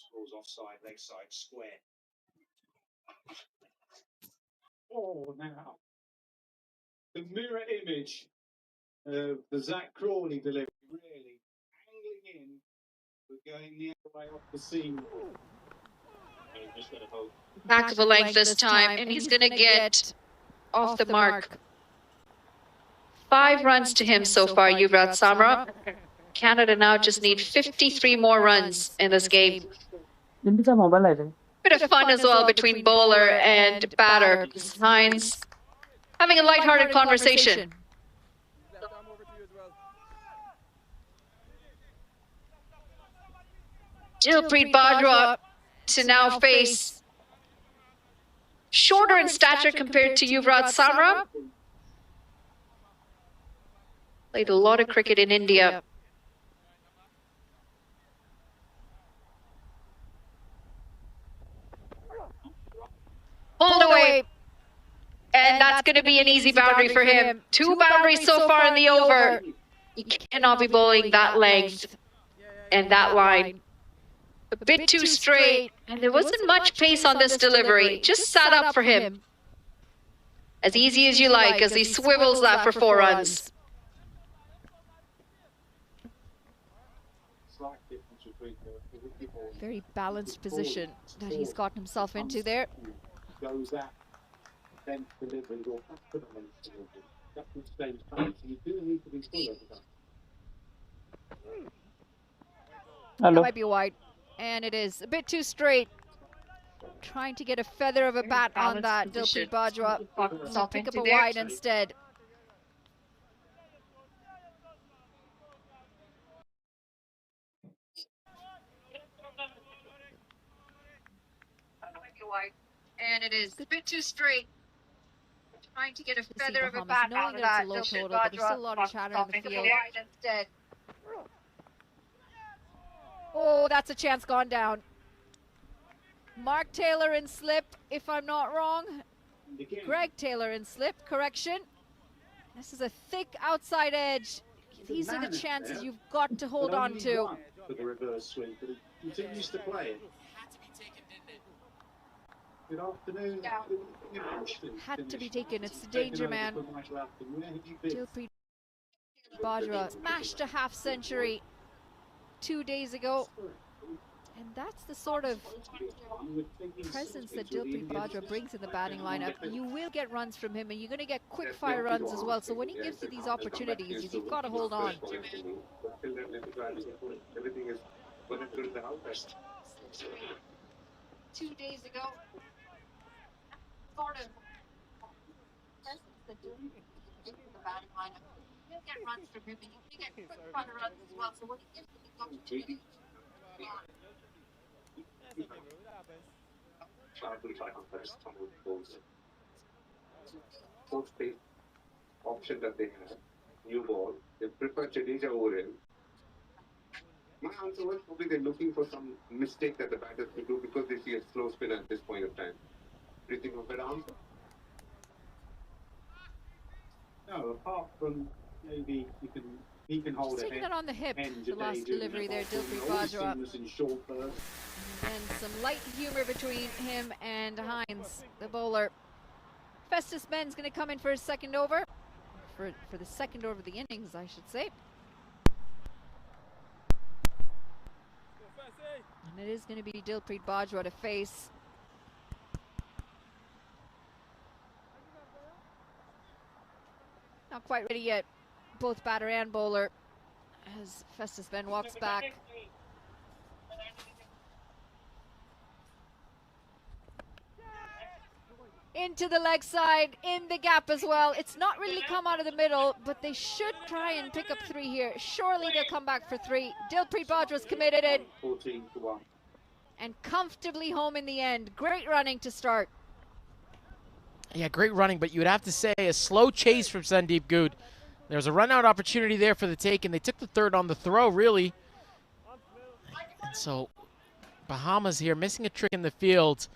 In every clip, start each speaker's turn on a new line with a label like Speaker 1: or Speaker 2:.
Speaker 1: Scores offside, leg side, square. Oh, now. The mirror image of the Zach Crawley delivery, really angling in, but going the other way off the seam.
Speaker 2: Back of a length this time, and he's going to get off the mark. 5 runs to him so far, Yuvraj Samra. Canada now just need 53 more runs in this game. Bit of fun as well between bowler and batter. Hines having a lighthearted conversation. Dilpreet Bajwa to now face shorter in stature compared to Yuvraj Samra. Played a lot of cricket in India. Pulled away. And that's going to be an easy boundary for him. 2 boundaries so far in the over. You cannot be bowling that length and that line. A bit too straight, and there wasn't much pace on this delivery. Just sat up for him. As easy as you like, as he swivels that for 4 runs.
Speaker 3: Very balanced position that he's gotten himself into there.
Speaker 1: Goes that, then delivering your that's the same time. So you do need to be full of that.
Speaker 3: That might be wide, and it is a bit too straight. Trying to get a feather of a bat on that Dilpreet Bajwa. Pick up a wide instead.
Speaker 2: And it is a bit too straight. Trying to get a feather of a bat on that.
Speaker 3: Low total, but there's still a lot of chatter in the field. Oh, that's a chance gone down. Mark Taylor in slip, if I'm not wrong. Greg Taylor in slip, correction. This is a thick outside edge. These are the chances you've got to hold on to.
Speaker 1: For the reverse swing, but he continues to play it. Good afternoon.
Speaker 3: Had to be taken. It's the danger man. Dilpreet Bajwa smashed a half century 2 days ago. And that's the sort of presence that Dilpreet Bajwa brings in the batting lineup. You will get runs from him, and you're going to get quick fire runs as well. So when he gives you these opportunities, you've got to hold on.
Speaker 2: 2 days ago. Sort of presence that Dilpreet brings in the batting lineup. You'll get runs from him, and you can get quick fire runs as well. So when he gives you these opportunities,
Speaker 1: Fourth base option that they have, new ball, they prefer Jadeja over him. My answer was probably they're looking for some mistake that the batters will do because they see a slow spin at this point of time. Do you think of that answer? No, apart from maybe he can hold
Speaker 3: it. Taking it on the hip, the last delivery there, Dilpreet Bajwa. And some light humor between him and Hines, the bowler. Festus Ben's going to come in for his second over. For the second over of the innings, I should say. And it is going to be Dilpreet Bajwa to face. Not quite ready yet, both batter and bowler, as Festus Ben walks back. Into the leg side, in the gap as well. It's not really come out of the middle, but they should try and pick up 3 here. Surely they'll come back for 3. Dilpreet Bajwa's committed it.
Speaker 1: 14-1.
Speaker 3: And comfortably home in the end. Great running to start.
Speaker 4: Yeah, great running, but you would have to say a slow chase from Sandeep Good. There was a run-out opportunity there for the take, and they took the third on the throw, really. And so Bahamas here missing a trick in the field.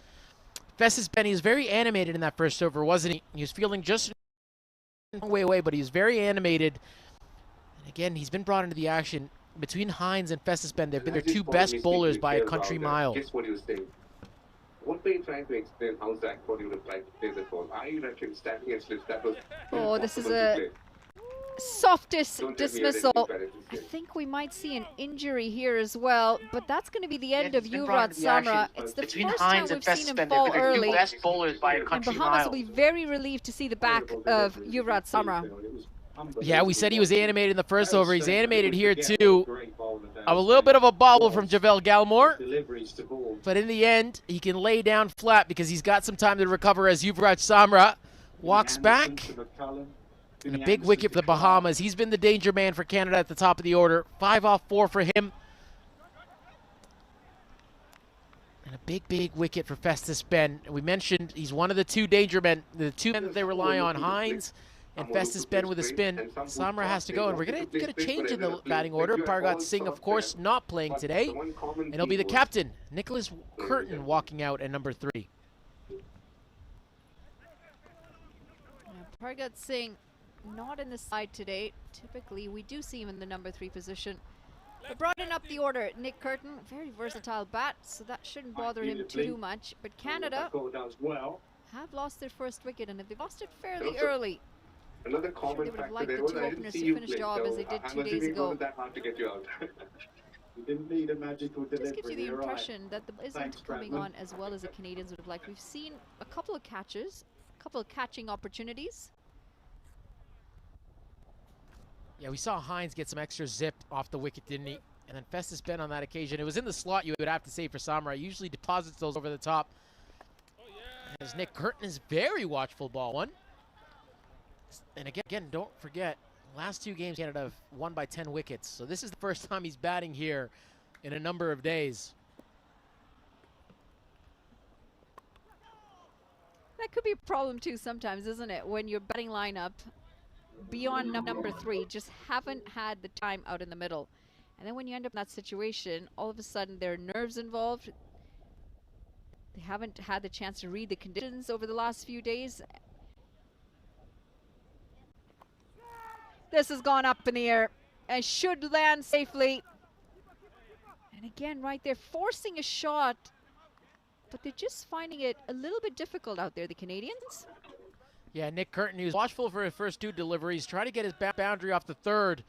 Speaker 4: Festus Benny was very animated in that first over, wasn't he? He was feeling just a long way away, but he was very animated. And again, he's been brought into the action between Hines and Festus Ben, they've been their
Speaker 1: As this
Speaker 4: two
Speaker 1: ball
Speaker 4: best
Speaker 1: is
Speaker 4: bowlers
Speaker 1: taking
Speaker 4: by a
Speaker 1: care
Speaker 4: country
Speaker 1: about,
Speaker 4: mile.
Speaker 1: guess what he was saying? What were you trying to explain? How Zach Cody would have tried to play this ball? I reckon standing and slips, that was
Speaker 3: Oh, this is
Speaker 1: impossible to
Speaker 3: a
Speaker 1: play.
Speaker 3: softest
Speaker 1: Don't tell me
Speaker 3: dismissal.
Speaker 1: you're anything better
Speaker 3: I
Speaker 1: to say.
Speaker 3: think we might see an injury here as well, but that's going to be the end of
Speaker 4: He's been brought
Speaker 3: Yuvraj
Speaker 4: into the action.
Speaker 3: Samra. It's the
Speaker 4: Between
Speaker 3: first
Speaker 4: Hines
Speaker 3: time
Speaker 4: and
Speaker 3: we've seen
Speaker 4: Festus
Speaker 3: him
Speaker 4: Ben,
Speaker 3: fall
Speaker 4: they've been their two
Speaker 3: early.
Speaker 4: best bowlers by a
Speaker 3: And
Speaker 4: country
Speaker 3: Bahamas will
Speaker 4: mile.
Speaker 3: be very relieved to see the back of Yuvraj Samra.
Speaker 4: Yeah, we said he was animated in the first over. He's animated here too. A little bit of a bobble from Javel Gallimore, but in the end, he can lay down flat because he's got some time to recover as Yuvraj Samra walks back. And a big wicket for the Bahamas. He's been the danger man for Canada at the top of the order. 5 off 4 for him. And a big wicket for Festus Ben. We mentioned he's one of the two danger men, the two men that they rely on, Hines and Festus Ben with a spin. Samra has to go, and we're gonna get a change in the batting order. Pargat Singh, of course, not playing today. And it'll be the captain, Nicholas Curtin, walking out at number 3.
Speaker 3: Pargat Singh not in the side today. Typically, we do see him in the number 3 position. But brought in up the order, Nick Curtin, very versatile bat, so that shouldn't bother him too much. But Canada have lost their first wicket, and they've lost it fairly early.
Speaker 1: Another
Speaker 3: Sure,
Speaker 1: common
Speaker 3: they would have
Speaker 1: factor
Speaker 3: liked
Speaker 1: there
Speaker 3: the
Speaker 1: was
Speaker 3: two
Speaker 1: I didn't
Speaker 3: openers
Speaker 1: see
Speaker 3: to
Speaker 1: you
Speaker 3: finish
Speaker 1: play,
Speaker 3: job as
Speaker 1: so
Speaker 3: they did
Speaker 1: I'm
Speaker 3: 2 days
Speaker 1: assuming it
Speaker 3: ago.
Speaker 1: wasn't that hard to get you out.
Speaker 5: You didn't need a magical delivery.
Speaker 3: Just gives you the
Speaker 5: you're right.
Speaker 3: impression that the isn't
Speaker 5: Thanks,
Speaker 3: coming
Speaker 5: Bradman.
Speaker 3: on as well as the Canadians would have liked. We've seen a couple of catches, a couple of catching opportunities.
Speaker 4: Yeah, we saw Hines get some extra zip off the wicket, didn't he? And then Festus Ben on that occasion. It was in the slot, you would have to say, for Samra. He usually deposits those over the top. As Nick Curtin is very watchful, ball one. And again, don't forget, last 2 games Canada have won by 10 wickets. So this is the first time he's batting here in a number of days.
Speaker 3: That could be a problem too sometimes, isn't it? When your batting lineup beyond number 3 just haven't had the time out in the middle. And then when you end up in that situation, all of a sudden there are nerves involved. They haven't had the chance to read the conditions over the last few days. This has gone up in the air and should land safely. And again, right there, forcing a shot, but they're just finding it a little bit difficult out there, the Canadians.
Speaker 4: Yeah, Nick Curtin, he was watchful for his first 2 deliveries, trying to get his boundary off the third.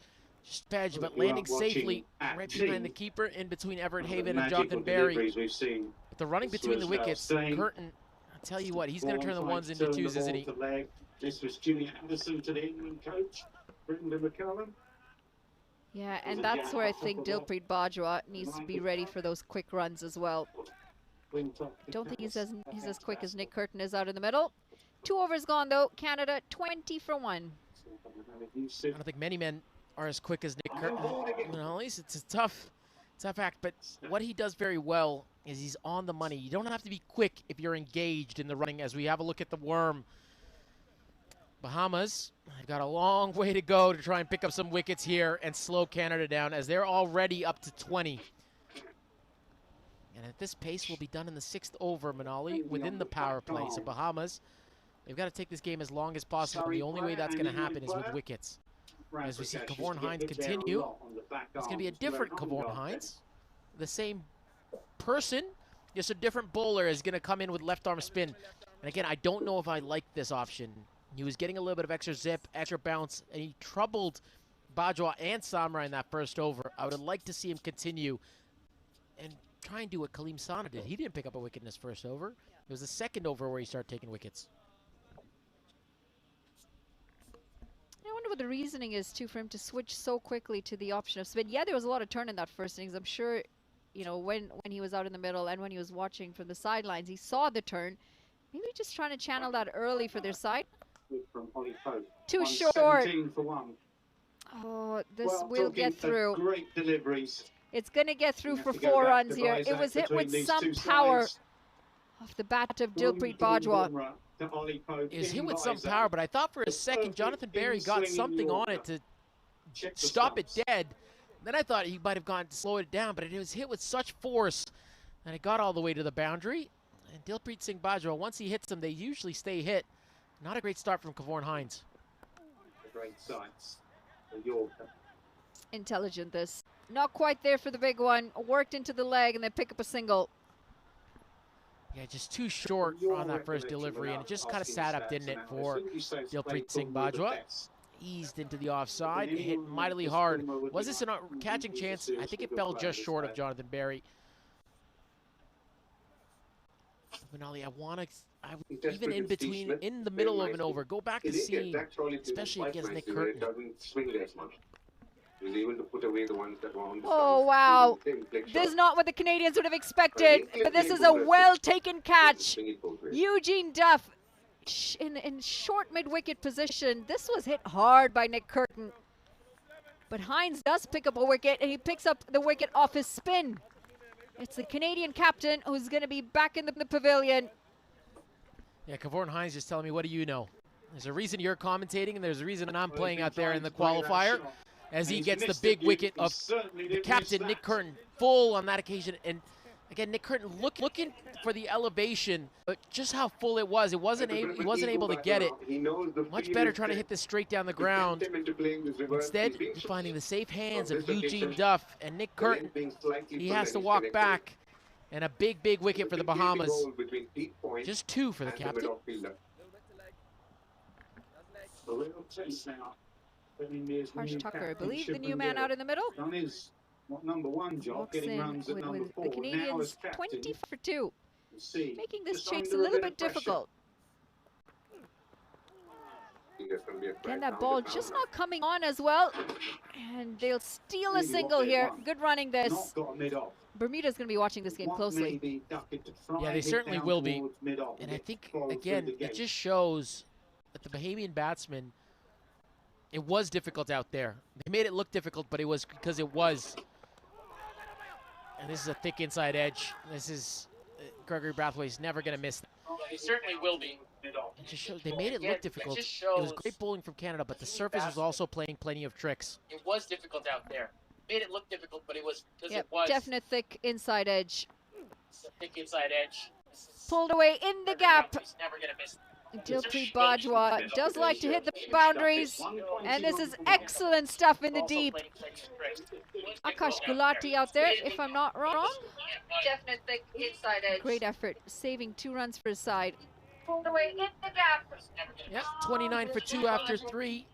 Speaker 4: Just edge, but landing safely right behind the keeper, in between Everett Haven and Jonathan Barry. But the running between the wickets, Curtin, I'll tell you what, he's going to turn the ones into 2s, isn't he?
Speaker 5: This was Jimmy Anderson to the England coach, Brendan McCullum.
Speaker 3: Yeah, and that's where I think Dilpreet Bajwa needs to be ready for those quick runs as well. Don't think he's as quick as Nick Curtin is out in the middle. 2 overs gone though. Canada 20 for 1.
Speaker 4: I don't think many men are as quick as Nick Curtin. You know, at least it's a tough act. But what he does very well is he's on the money. You don't have to be quick if you're engaged in the running. As we have a look at the worm, Bahamas have got a long way to go to try and pick up some wickets here and slow Canada down, as they're already up to 20. And at this pace, we'll be done in the 6th over, Manali, within the power play. So Bahamas, they've got to take this game as long as possible. And the only way that's going to happen is with wickets. As we see Cavorn Hines continue, it's going to be a different Cavorn Hines. The same person, just a different bowler is going to come in with left arm spin. And again, I don't know if I like this option. He was getting a little bit of extra zip, extra bounce, and he troubled Bajwa and Samra in that first over. I would have liked to see him continue and try and do what Kaleem Sana did. He didn't pick up a wicket in his first over. It was the 2nd over where he started taking wickets.
Speaker 3: I wonder what the reasoning is too for him to switch so quickly to the option of spin. Yeah, there was a lot of turn in that first innings. I'm sure, you know, when he was out in the middle and when he was watching from the sidelines, he saw the turn. Maybe just trying to channel that early for their side. Too short.
Speaker 5: For 1.
Speaker 3: Oh, this will get through.
Speaker 5: Great deliveries.
Speaker 3: It's going to get through for 4 runs here. It was hit with some power off the bat of Dilpreet Bajwa.
Speaker 4: It was hit with some power, but I thought for a second Jonathan Barry got something on it to stop it dead. Then I thought he might have gone to slow it down, but it was hit with such force, and it got all the way to the boundary. And Dilpreet Singh Bajwa, once he hits them, they usually stay hit. Not a great start from Cavorn Hines.
Speaker 5: Great sights.
Speaker 3: Intelligent, this. Not quite there for the big one. Worked into the leg and then pick up a single.
Speaker 4: Yeah, just too short on that first delivery, and it just kind of sat up, didn't it, for Dilpreet Singh Bajwa. Eased into the offside, hit mightily hard. Was this a catching chance? I think it fell just short of Jonathan Barry. Benali, even in between, in the middle of an over, go back to see, especially against Nick Curtin.
Speaker 3: Oh, wow. This is not what the Canadians would have expected, but this is a well-taken catch. Eugene Duff in short mid-wicket position. This was hit hard by Nick Curtin. But Hines does pick up a wicket, and he picks up the wicket off his spin. It's the Canadian captain who's going to be back in the pavilion.
Speaker 4: Yeah, Cavorn Hines just telling me, what do you know? There's a reason you're commentating, and there's a reason I'm playing out there in the qualifier, as he gets the big wicket of the captain, Nick Curtin, full on that occasion. And again, Nick Curtin looking for the elevation, but just how full it was. He wasn't able to get it. Much better trying to hit this straight down the ground. Instead, finding the safe hands of Eugene Duff and Nick Curtin. He has to walk back, and a big wicket for the Bahamas. Just 2 for the captain.
Speaker 3: Harsh Tucker, I believe, the new man out in the middle. Walks in with the Canadians 20 for 2, making this chase a little bit difficult. Again, that ball just not coming on as well, and they'll steal a single here. Good running this. Bermuda's going to be watching this game closely.
Speaker 4: Yeah, they certainly will be. And I think, again, it just shows that the Bahamian batsmen, it was difficult out there. They made it look difficult, but it was because it was. And this is a thick inside edge. This is Gregory Brathwaite's never going to miss.
Speaker 6: Yeah, he certainly will be.
Speaker 4: It just shows they made it look difficult. It was great bowling from Canada, but the surface was also playing plenty of tricks.
Speaker 6: It was difficult out there. Made it look difficult, but it was because it was.
Speaker 3: Definite thick inside edge.
Speaker 6: It's a thick inside edge.
Speaker 3: Pulled away in the gap.
Speaker 6: He's never gonna miss.
Speaker 3: Dilpreet Bajwa does like to hit the boundaries, and this is excellent stuff in the deep. Akash Gulati out there, if I'm not wrong.
Speaker 2: Definite thick inside edge.
Speaker 3: Great effort, saving 2 runs for his side.
Speaker 2: Pulled away in the gap.
Speaker 4: Yep, 29 for 2 after 3.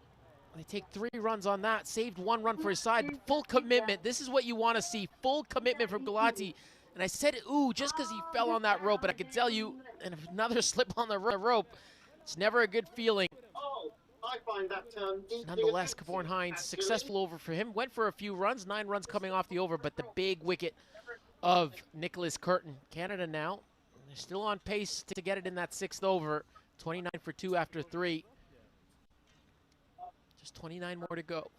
Speaker 4: They take 3 runs on that, saved 1 run for his side. Full commitment. This is what you want to see. Full commitment from Gulati. And I said, ooh, just because he fell on that rope, but I can tell you, and if another slip on the rope, it's never a good feeling. Nonetheless, Cavorn Hines, successful over for him. Went for a few runs, 9 runs coming off the over, but the big wicket of Nicholas Curtin. Canada now, they're still on pace to get it in that 6th over. 29 for 2 after 3. Just 29 more to go.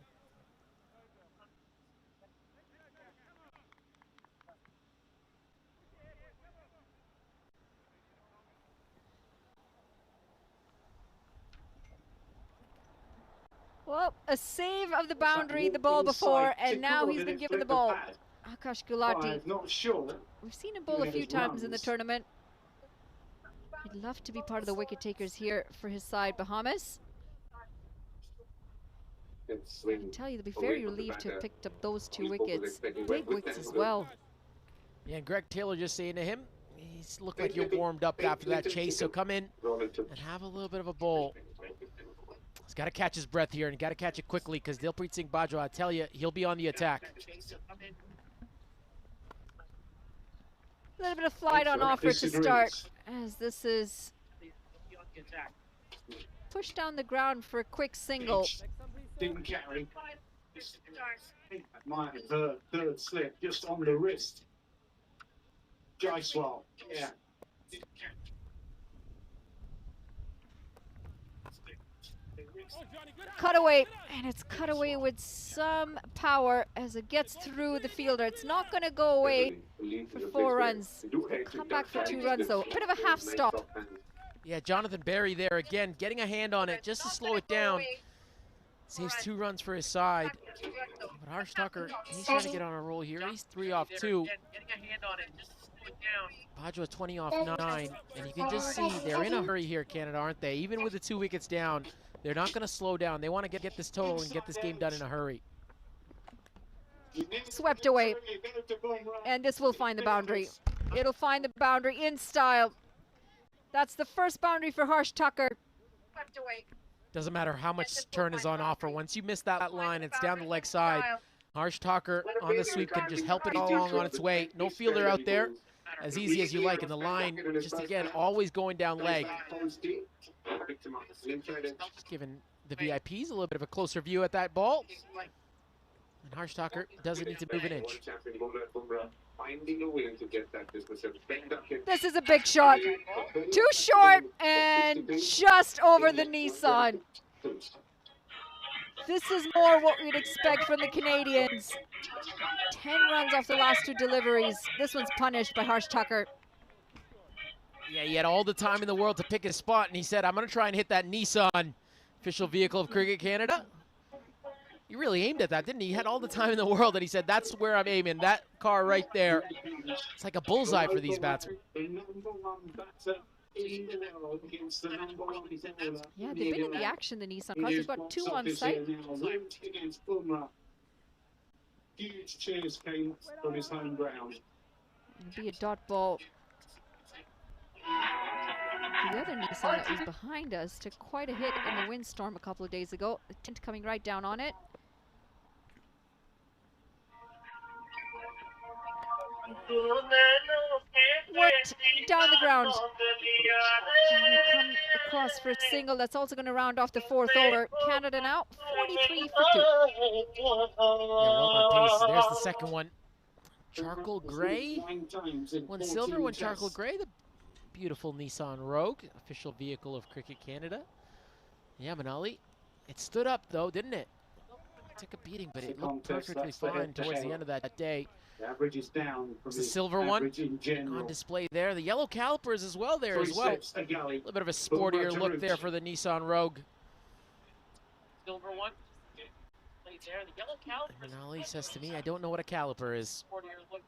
Speaker 3: Well, a save of the boundary the ball before, and now he's been given the ball. Akash Gulati. We've seen him bowl a few times in the tournament. He'd love to be part of the wicket takers here for his side, Bahamas. I can tell you, they'll be very relieved to have picked up those 2 wickets. Big wickets as well.
Speaker 4: Yeah, and Greg Taylor just saying to him, he's looked like you're warmed up after that chase, so come in and have a little bit of a bowl. He's got to catch his breath here, and got to catch it quickly, because Dilpreet Singh Bajwa, I tell you, he'll be on the attack.
Speaker 3: A little bit of flight on offer to start, as this is pushed down the ground for a quick single.
Speaker 5: Didn't carry. Might have third slip just on the wrist. Jaiswal, yeah.
Speaker 3: Cutaway, and it's cut away with some power as it gets through the fielder. It's not going to go away for 4 runs. Come back for 2 runs though. A bit of a half stop.
Speaker 4: Yeah, Jonathan Barry there again, getting a hand on it just to slow it down. Saves 2 runs for his side. But Harsh Tucker, he's trying to get on a roll here. He's 3 off 2. Bajwa 20 off 9. And you can just see they're in a hurry here, Canada, aren't they? Even with the 2 wickets down, they're not going to slow down. They want to get this total and get this game done in a hurry.
Speaker 3: Swept away. And this will find the boundary. It'll find the boundary in style. That's the first boundary for Harsh Tucker.
Speaker 4: Doesn't matter how much turn is on offer. Once you miss that line, it's down the leg side. Harsh Tucker on the sweep can just help it all along on its way. No fielder out there. As easy as you like. And the line, just again, always going down leg. Just giving the VIPs a little bit of a closer view at that ball. And Harsh Tucker doesn't need to move an inch.
Speaker 3: This is a big shot. Too short and just over the Nissan. This is more what we'd expect from the Canadians. 10 runs off the last 2 deliveries. This one's punished by Harsh Tucker.
Speaker 4: Yeah, he had all the time in the world to pick his spot, and he said, I'm going to try and hit that Nissan, official vehicle of Cricket Canada. He really aimed at that, didn't he? He had all the time in the world, and he said, that's where I'm aiming, that car right there. It's like a bullseye for these batsmen.
Speaker 3: Yeah, they've been in the action, the Nissan cars. They've got 2 on site.
Speaker 5: Huge cheers came from his home ground.
Speaker 3: It'll be a dot ball. The other Nissan that was behind us took quite a hit in the windstorm a couple of days ago. The tint coming right down on it. Worked down the ground. And we come across for a single. That's also going to round off the 4th over. Canada now 43 for 2.
Speaker 4: Yeah, well on pace. There's the second one. Charcoal gray. 1 silver, 1 charcoal gray. The beautiful Nissan Rogue, official vehicle of Cricket Canada. Yeah, Manali. It stood up though, didn't it? It took a beating, but it looked perfectly fine towards the end of that day.
Speaker 5: The average is down from
Speaker 4: the silver one on display there. The yellow calipers as well there as well. A little bit of a sportier look there for the Nissan Rogue.
Speaker 6: Silver one. There. The yellow calipers.
Speaker 4: Manali says to me, I don't know what a caliper is.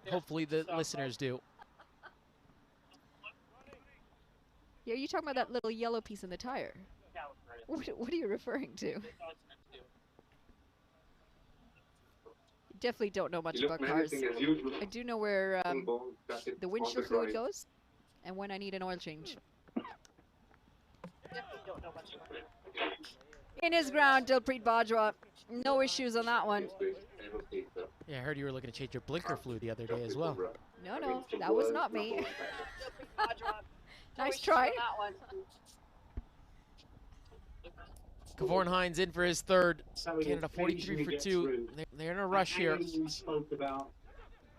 Speaker 4: Hopefully the listeners do.
Speaker 3: Yeah, are you talking about that little yellow piece in the tire? What are you referring to? Definitely don't know much about cars. I do know where the windshield fluid goes and when I need an oil change. In his ground, Dilpreet Bajwa. No issues on that one.
Speaker 4: Yeah, I heard you were looking to change your blinker fluid the other day as well.
Speaker 3: No, that was not me. Nice try.
Speaker 4: Kavorn Hines in for his 3rd. Canada 43 for 2. They're in a rush here.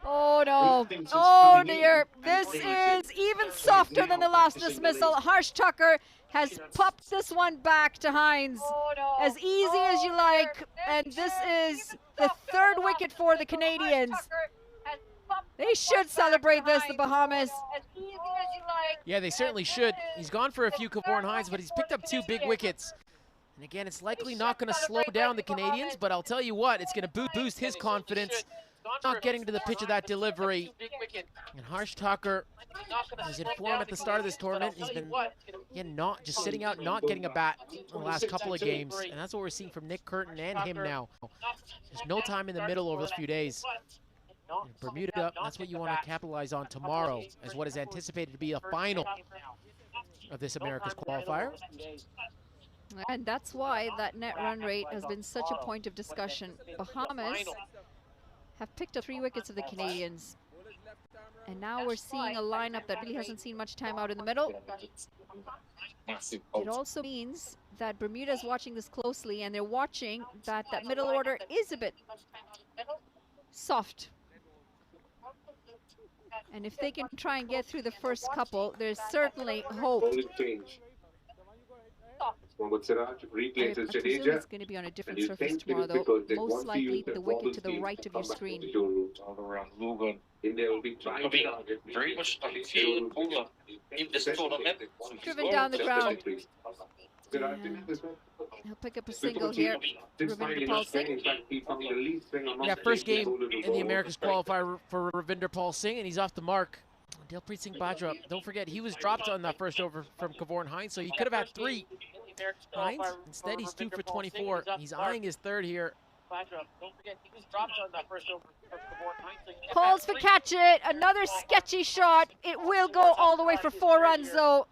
Speaker 3: Oh no. Oh dear. This is even softer than the last dismissal. Harsh Tucker has popped this one back to Hines. As easy as you like. And this is the 3rd wicket for the Canadians. They should celebrate this, the Bahamas.
Speaker 4: Yeah, they certainly should. He's gone for a few Kavorn Hines, but he's picked up 2 big wickets. And again, it's likely not going to slow down the Canadians, but I'll tell you what, it's going to boost his confidence. Not getting to the pitch of that delivery. And Harsh Tucker was in form at the start of this tournament. He's been again, not just sitting out, not getting a bat in the last couple of games. And that's what we're seeing from Nick Curtin and him now. There's no time in the middle over those few days. And Bermuda, that's what you want to capitalize on tomorrow, as what is anticipated to be a final of this America's qualifier.
Speaker 3: And that's why that net run rate has been such a point of discussion. Bahamas have picked up 3 wickets of the Canadians. And now we're seeing a lineup that really hasn't seen much time out in the middle. It also means that Bermuda's watching this closely, and they're watching that that middle order is a bit soft. And if they can try and get through the first couple, there's certainly hope. I presume it's going to be on a different surface tomorrow, though. Most likely the wicket to the right of your screen.
Speaker 6: Very much cooler in this tournament.
Speaker 3: Driven down the ground. He'll pick up a single here. Ravinder Pal Singh.
Speaker 4: Yeah, first game in the America's qualifier for Ravinder Pal Singh, and he's off the mark. Dilpreet Singh Bajwa, don't forget, he was dropped on that first over from Kavorn Hines, so he could have had 3. Hines, instead he's 2 for 24. He's eyeing his 3rd here.
Speaker 6: Badra, don't forget, he was dropped on that first over for the more time. So you get
Speaker 3: Calls
Speaker 6: that
Speaker 3: for
Speaker 6: three.
Speaker 3: catch it. Another sketchy shot. It will go all the way for 4 runs, though.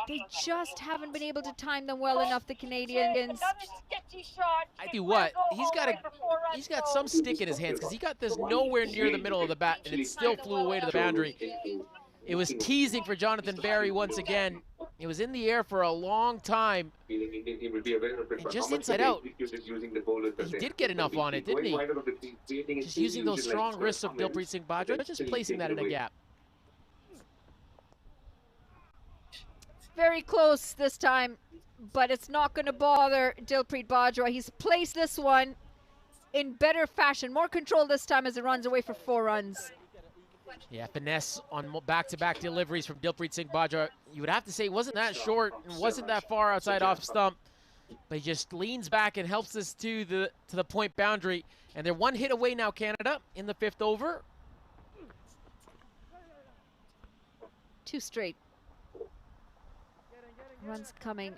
Speaker 3: They just haven't been able to time them well enough, the Canadians.
Speaker 4: I do what? He's got some stick in his hands because he got this nowhere near the middle of the bat and it still flew away to the boundary. It was teasing for Jonathan Barry once again. It was in the air for a long time. And just inside out, he did get enough on it, didn't he? Just using those strong wrists of Dilpreet Singh Bajwa, just placing that in a gap.
Speaker 3: Very close this time, but it's not going to bother Dilpreet Bajwa. He's placed this one in better fashion. More control this time as it runs away for 4 runs.
Speaker 4: Yeah, finesse on back-to-back deliveries from Dilpreet Singh Bajwa. You would have to say it wasn't that short and wasn't that far outside off stump, but he just leans back and helps us to the point boundary. And they're 1 hit away now, Canada, in the 5th over.
Speaker 3: 2 straight. Runs coming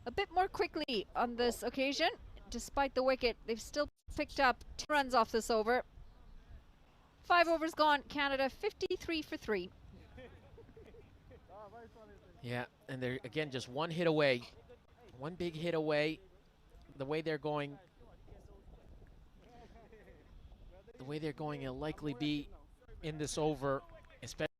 Speaker 3: a bit more quickly on this occasion. Despite the wicket, they've still picked up 2 runs off this over. 5 overs gone. Canada 53 for 3.
Speaker 4: Yeah, and they're, again, just 1 hit away. 1 big hit away. The way they're going, it'll likely be in this over, especially